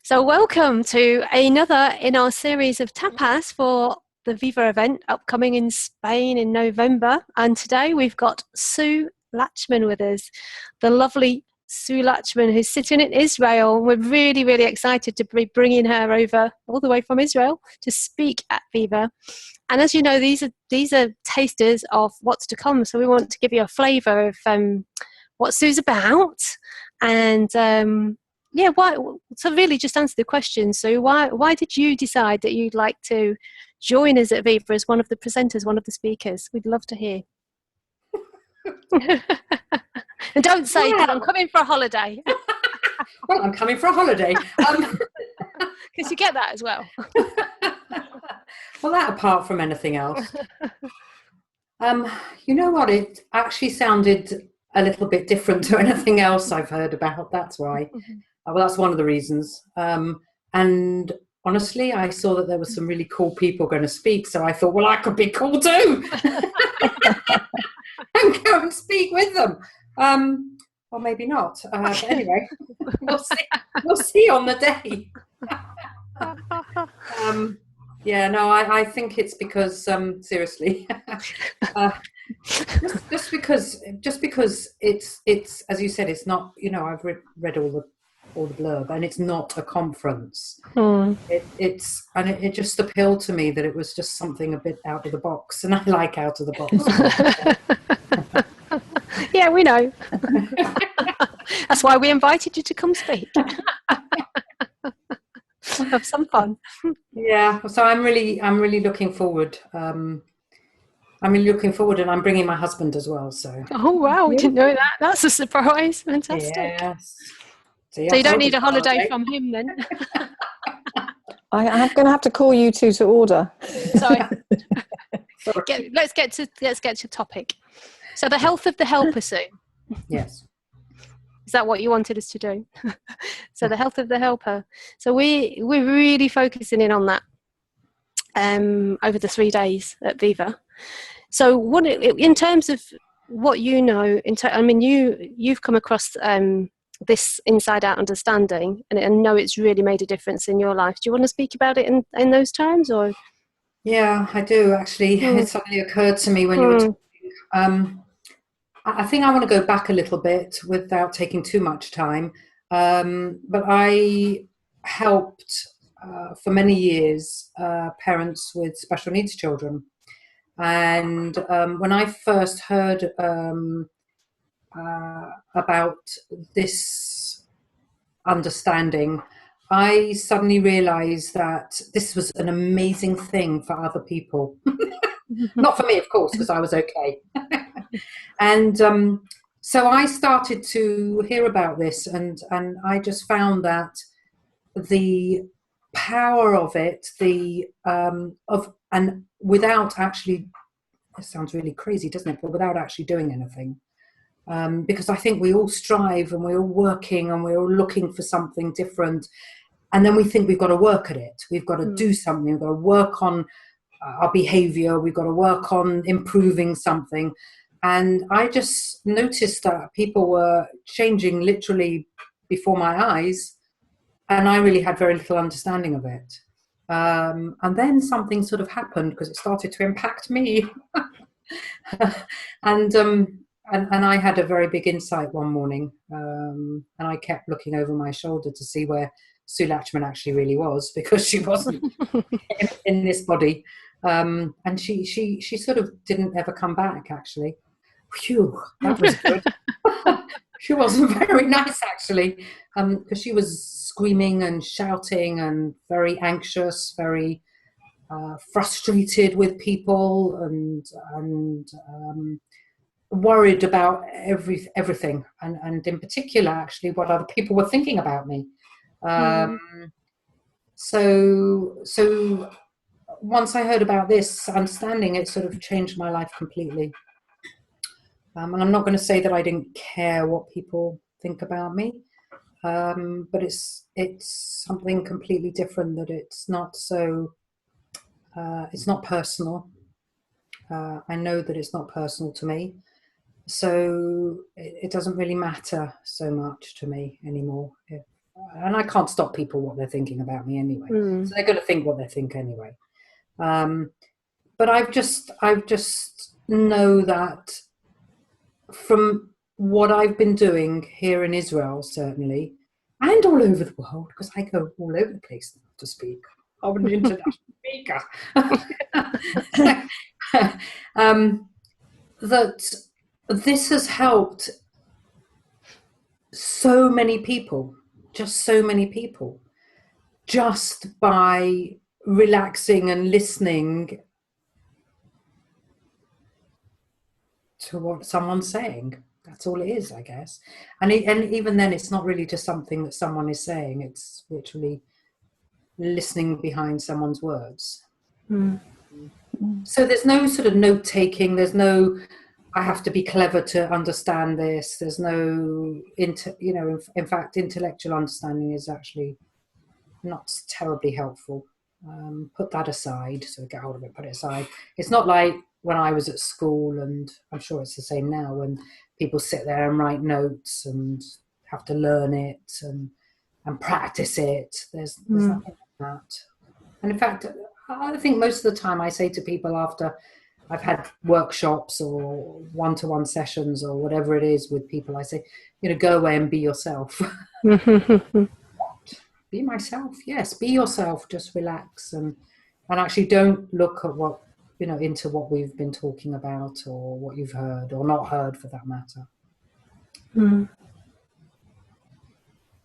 So welcome to another in our series of tapas for the Viva event upcoming in Spain in November. And today we've got Sue Lachman with us, the lovely Sue Lachman, who's sitting in Israel. We're really, really excited to be bringing her over all the way from Israel to speak at Viva. And as you know, these are tasters of what's to come. So we want to give you a flavour of what Sue's about, and why. So really, just answer the question, Sue. Why did you decide that you'd like to join us at Viva as one of the presenters, one of the speakers? We'd love to hear. And don't say, "Because I'm coming for a holiday." Well, I'm coming for a holiday. Because you get that as well. Well, that apart from anything else. You know what? It actually sounded a little bit different to anything else I've heard about. That's why. Well, that's one of the reasons. And honestly, I saw that there were some really cool people going to speak. So I thought, well, I could be cool too. And go and speak with them. Or maybe not. But anyway, we'll see on the day. I think it's because seriously, just because it's as you said, it's not. You know, I've read all the blurb, and it's not a conference. It just appealed to me that it was just something a bit out of the box, and I like out of the box. Yeah, we know. That's why we invited you to come speak. Have some fun. Yeah, so I'm really looking forward. I'm really looking forward, and I'm bringing my husband as well. So. Oh wow, we didn't know that. That's a surprise. Fantastic. Yes. So you don't need a holiday from him then. I'm going to have to call you two to order. Sorry. Let's get to topic. So the health of the helper, Sue. Yes. Is that what you wanted us to do? So the health of the helper. So we're really focusing in on that over the 3 days at Viva. So in terms of what you know, you've come across this inside out understanding, and I know it's really made a difference in your life. Do you want to speak about it in those terms, or? Yeah, I do actually. It suddenly occurred to me when you were talking. I think I want to go back a little bit without taking too much time. But I helped for many years parents with special needs children. And when I first heard about this understanding, I suddenly realized that this was an amazing thing for other people. Not for me, of course, because I was okay. And so I started to hear about this, and I just found that the power of it, and without actually, it sounds really crazy, doesn't it? But without actually doing anything. Because I think we all strive, and we're all working, and we're all looking for something different. And then we think we've got to work at it. We've got to do something. We've got to work on our behavior. We've got to work on improving something. And I just noticed that people were changing literally before my eyes. And I really had very little understanding of it. And then something sort of happened because it started to impact me. And I had a very big insight one morning. And I kept looking over my shoulder to see where Sue Lachman actually really was, because she wasn't in this body. And she sort of didn't ever come back, actually. Phew, that was good. She wasn't very nice, actually, because she was screaming and shouting and very anxious, very frustrated with people, and worried about everything, and in particular, actually, what other people were thinking about me. So once I heard about this understanding, it sort of changed my life completely. And I'm not going to say that I didn't care what people think about me, but it's something completely different. That it's not personal. I know that it's not personal to me. So it doesn't really matter so much to me anymore. and I can't stop people what they're thinking about me anyway. So they're going to think what they think anyway. But I've just know that from what I've been doing here in Israel, certainly, and all over the world, because I go all over the place now to speak. I'm an international speaker. That this has helped so many people, just by relaxing and listening to what someone's saying. That's all it is, I guess. And even then, it's not really just something that someone is saying. It's literally listening behind someone's words. So there's no sort of note taking. There's no, I have to be clever to understand this. There's no, in fact, intellectual understanding is actually not terribly helpful. Put that aside. So get hold of it, put it aside. It's not like when I was at school, and I'm sure it's the same now, when people sit there and write notes and have to learn it and practice it. There's nothing like that. And in fact, I think most of the time I say to people after I've had workshops or one-to-one sessions or whatever it is with people, I say, go away and be yourself. Be myself. Yes, be yourself. Just relax and actually don't look at what, into what we've been talking about or what you've heard or not heard for that matter.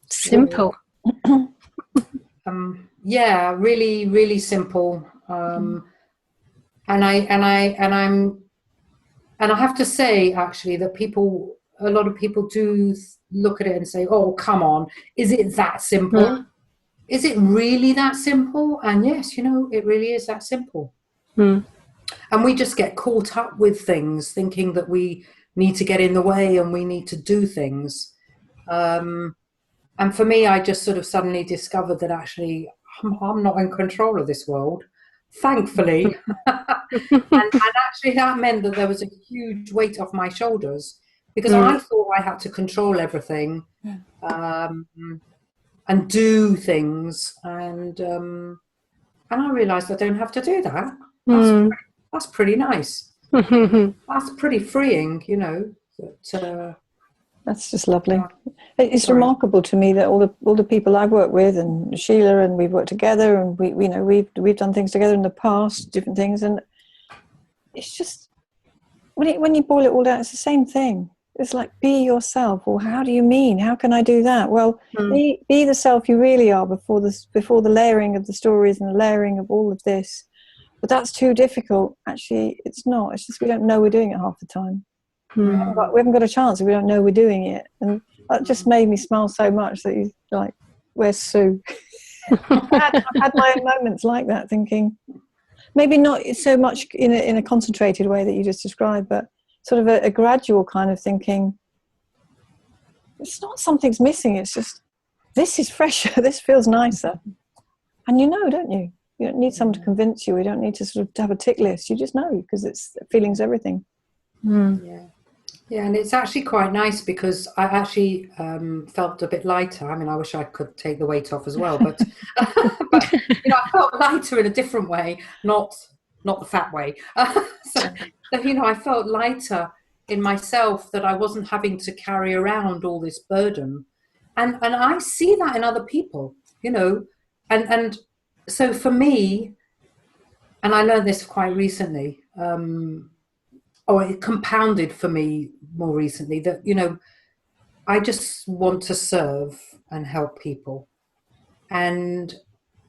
Simple. Yeah, really, really simple. And I have to say actually that a lot of people do look at it and say, "Oh, come on, is it that simple? Is it really that simple?" And yes, it really is that simple. And we just get caught up with things, thinking that we need to get in the way and we need to do things. And for me, I just sort of suddenly discovered that actually I'm not in control of this world, thankfully. and actually that meant that there was a huge weight off my shoulders, because I thought I had to control everything and do things. And I realised I don't have to do that. That's pretty nice. That's pretty freeing, That's just lovely. It's remarkable to me that all the people I've worked with, and Sheila, and we've worked together, and we've done things together in the past, different things, and it's just when you boil it all down, it's the same thing. It's like, be yourself. Or how do you mean? How can I do that? Well, be the self you really are before the layering of the stories and the layering of all of this. But that's too difficult. Actually, it's not. It's just we don't know we're doing it half the time. We haven't got a chance if we don't know we're doing it. And that just made me smile so much that he's like, where's Sue? I've had my own moments like that, thinking, maybe not so much in a concentrated way that you just described, but sort of a gradual kind of thinking, it's not something's missing, it's just, this is fresher, this feels nicer. And don't you? You don't need someone to convince you. You don't need to sort of have a tick list. You just know, because it's feelings everything. Yeah, and it's actually quite nice, because I actually felt a bit lighter. I mean, I wish I could take the weight off as well, but I felt lighter in a different way, not the fat way. So I felt lighter in myself, that I wasn't having to carry around all this burden, and I see that in other people, and so for me, and I learned this quite recently. It compounded for me more recently, that I just want to serve and help people, and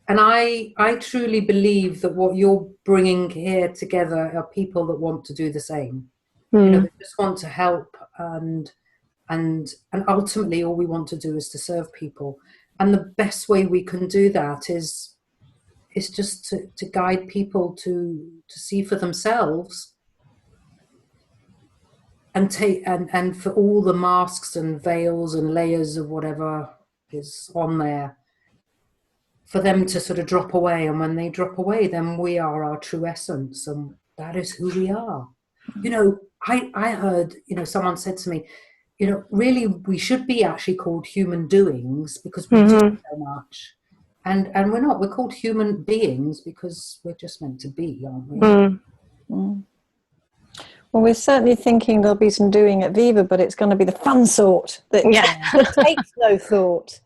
I truly believe that what you're bringing here together are people that want to do the same. They just want to help, and ultimately all we want to do is to serve people, and the best way we can do that is just to guide people to see for themselves. And for all the masks and veils and layers of whatever is on there, for them to sort of drop away. And when they drop away, then we are our true essence, and that is who we are. I heard, someone said to me, really we should be actually called human doings because we do so much. And we're not. We're called human beings because we're just meant to be, aren't we? Mm. Well, we're certainly thinking there'll be some doing at Viva, but it's going to be the fun sort that takes no thought.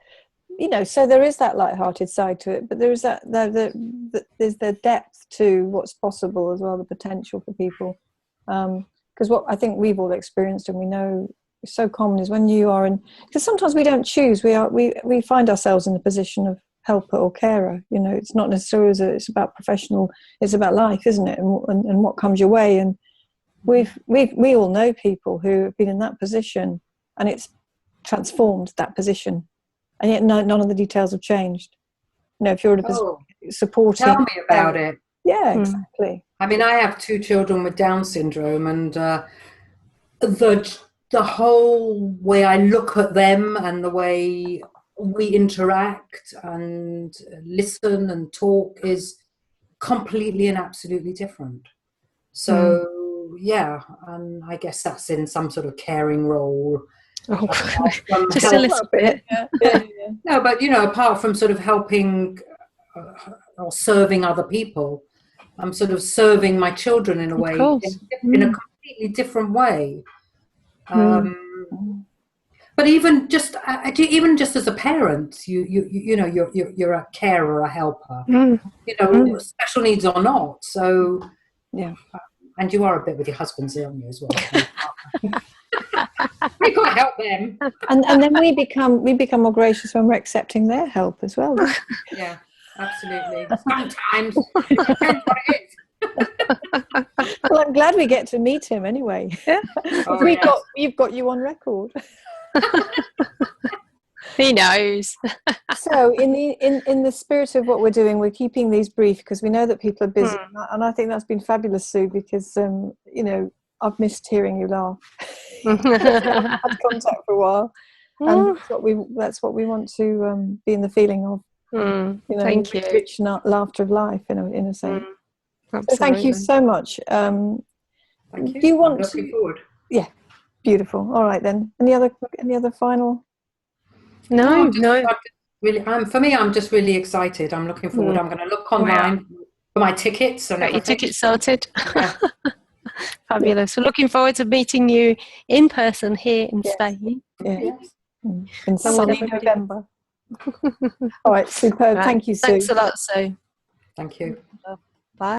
So there is that light-hearted side to it, but there is there's the depth to what's possible as well, the potential for people. Because what I think we've all experienced and we know is so common is when you are in, because sometimes we don't choose. We find ourselves in the position of helper or carer. It's not necessarily it's about professional. It's about life, isn't it? And what comes your way. And we all know people who have been in that position, and it's transformed that position, and yet none of the details have changed. If you're in a position supporting, tell me about it. Yeah, exactly. I mean, I have 2 children with Down syndrome, and the whole way I look at them and the way we interact and listen and talk is completely and absolutely different. So yeah, and I guess that's in some sort of caring role. Just a little bit. No, but apart from sort of helping or serving other people, I'm sort of serving my children in a way, in a completely different way. But even just as a parent, you're a carer, a helper. Special needs or not. So yeah. And you are a bit with your husbands, aren't you, as well? We can't help them. And then we become more gracious when we're accepting their help as well. Yeah, absolutely. Sometimes it depends what it is. Well, I'm glad we get to meet him anyway. Yeah. You've got you on record. He knows. So in the spirit of what we're doing, we're keeping these brief because we know that people are busy, and I think that's been fabulous, Sue, because I've missed hearing you laugh. I've had contact for a while, and that's what we want to be in the feeling of. Thank you. Rich laughter of life in a sense. So thank you so much. Thank you. Do you want I'm looking forward. Yeah, beautiful. All right then. Any other final? No. I'm just really excited. I'm looking forward. I'm going to look online for my tickets and Get your everything. tickets sorted. Yeah. Fabulous. So looking forward to meeting you in person here in Spain. Yeah. Yes. In sunny November. All right, superb. Right. Thank you, Sue. Thanks a lot, Sue. Thank you. Bye.